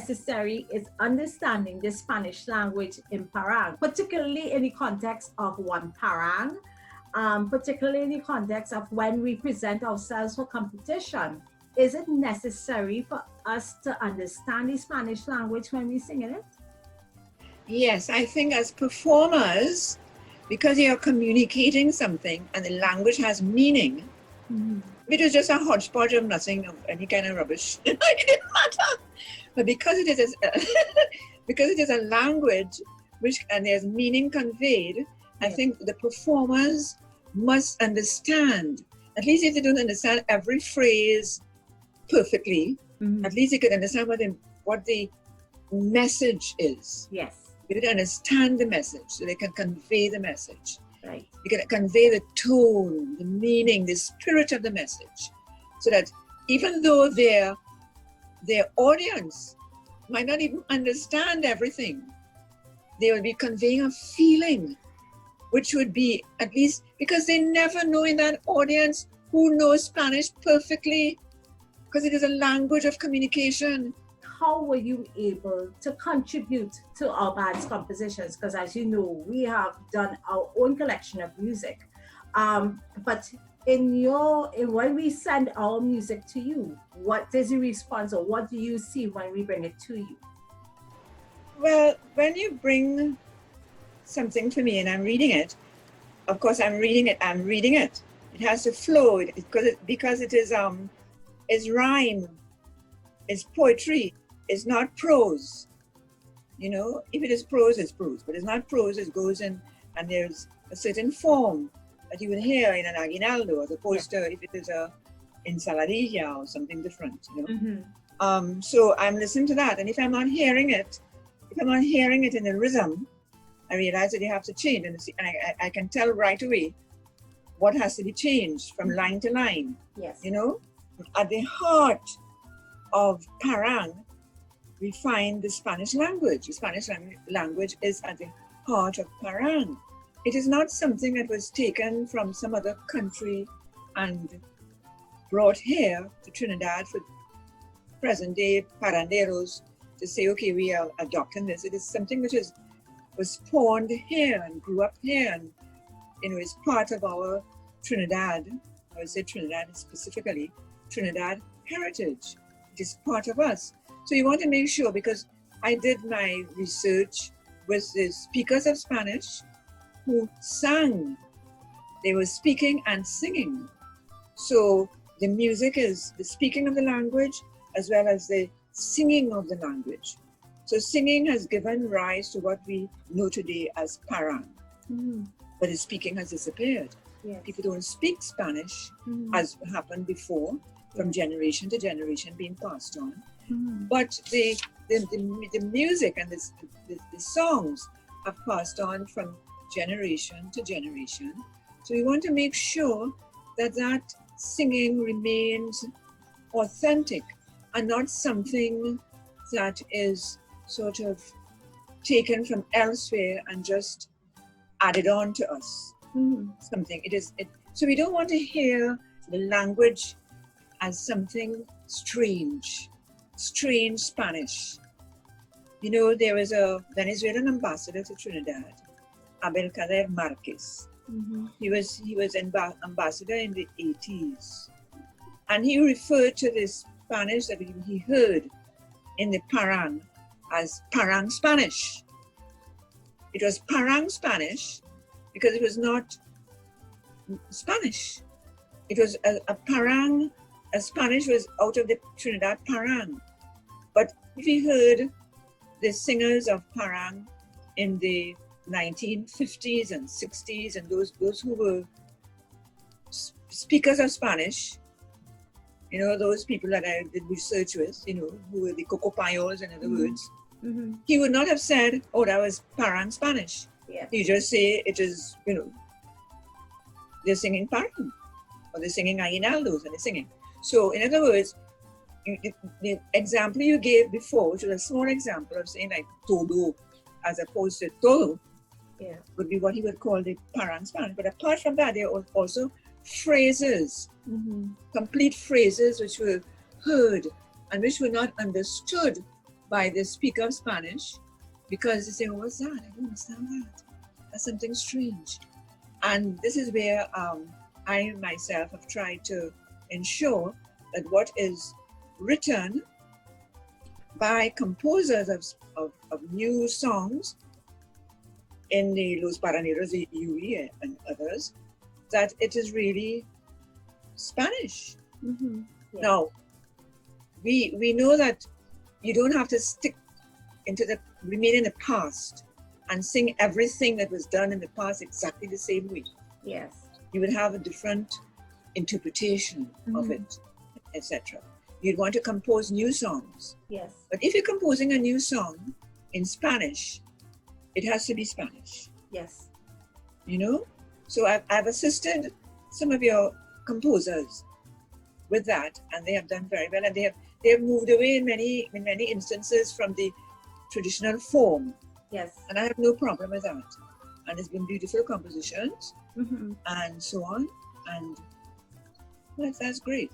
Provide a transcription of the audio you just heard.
necessary is understanding the Spanish language in Parang, particularly in the context of one Parang, particularly in the context of when we present ourselves for competition. Is it necessary for us to understand the Spanish language when we sing in it? Yes, I think as performers, because you're communicating something and the language has meaning, if it was just a hodgepodge of nothing, of any kind of rubbish, it didn't matter. But because it is because it is a language which and there's meaning conveyed, I think the performers must understand. At least if they don't understand every phrase perfectly, at least they can understand what the message is. Yes. They can understand the message, so they can convey the message. Right. They can convey the tone, the meaning, the spirit of the message, so that even though their audience might not even understand everything, they will be conveying a feeling, which would be at least because they never know in that audience who knows Spanish perfectly, because it is a language of communication. How were you able to contribute to our band's compositions? Because as you know, we have done our own collection of music. But when we send our music to you, what is the response or what do you see when we bring it to you? Well, when you bring something to me and I'm reading it, of course I'm reading it. It has to flow because it is it's rhyme, it's poetry. It's not prose, if it is prose, it's prose, but it's not prose, it goes in and there's a certain form that you will hear in an aguinaldo as opposed to if it is a ensaladilla or something different, So I'm listening to that, and if I'm not hearing it in the rhythm, I realize that you have to change, and I can tell right away what has to be changed from line to line. Yes. At the heart of Parang, we find the Spanish language. The Spanish language is at the heart of Parang. It is not something that was taken from some other country and brought here to Trinidad for present day Parranderos to say, okay, we are adopting this. It is something which was spawned here and grew up here and is part of our Trinidad, I would say Trinidad specifically, Trinidad heritage. It is part of us. So you want to make sure, because I did my research with the speakers of Spanish who sang. They were speaking and singing. So the music is the speaking of the language as well as the singing of the language. So singing has given rise to what we know today as Parang. But the speaking has disappeared. Yes. People don't speak Spanish as happened before, from generation to generation being passed on. But the music and the songs have passed on from generation to generation. So we want to make sure that singing remains authentic and not something that is sort of taken from elsewhere and just added on to us. Something so we don't want to hear the language as something strange Spanish. There was a Venezuelan ambassador to Trinidad, Abelkader Marquez. He was ambassador in the 80s, and he referred to the Spanish that he heard in the Parang as Parang Spanish. It was Parang Spanish because it was not Spanish. It was a Parang. A Spanish was out of the Trinidad Parang. But if you heard the singers of Parang in the 1950s and 60s and those who were speakers of Spanish, those people that I did research with, who were the Cocopayos, in other words, he would not have said, oh, that was Parang Spanish. Yeah. He just say it is, they're singing Parang, or they're singing aguinaldos and they're singing. So, in other words, the example you gave before, which was a small example of saying like todo as opposed to todo, would be what he would call the Parang Spanish. But apart from that, there are also phrases, complete phrases which were heard and which were not understood by the speaker of Spanish because they say, oh, what's that? I don't understand that. That's something strange. And this is where I myself have tried to ensure that what is written by composers of new songs in the Los Parranderos de UWI and others, that it is really Spanish. Mm-hmm. Yeah. Now, we know that you don't have to remain in the past and sing everything that was done in the past exactly the same way. Yes. You would have a different interpretation of it, etc. You'd want to compose new songs. Yes. But if you're composing a new song in Spanish, it has to be Spanish. Yes. You know? So I've assisted some of your composers with that, and they have done very well, and they have moved away in many instances from the traditional form. Yes. And I have no problem with that. And it's been beautiful compositions and so on. And well, that's great.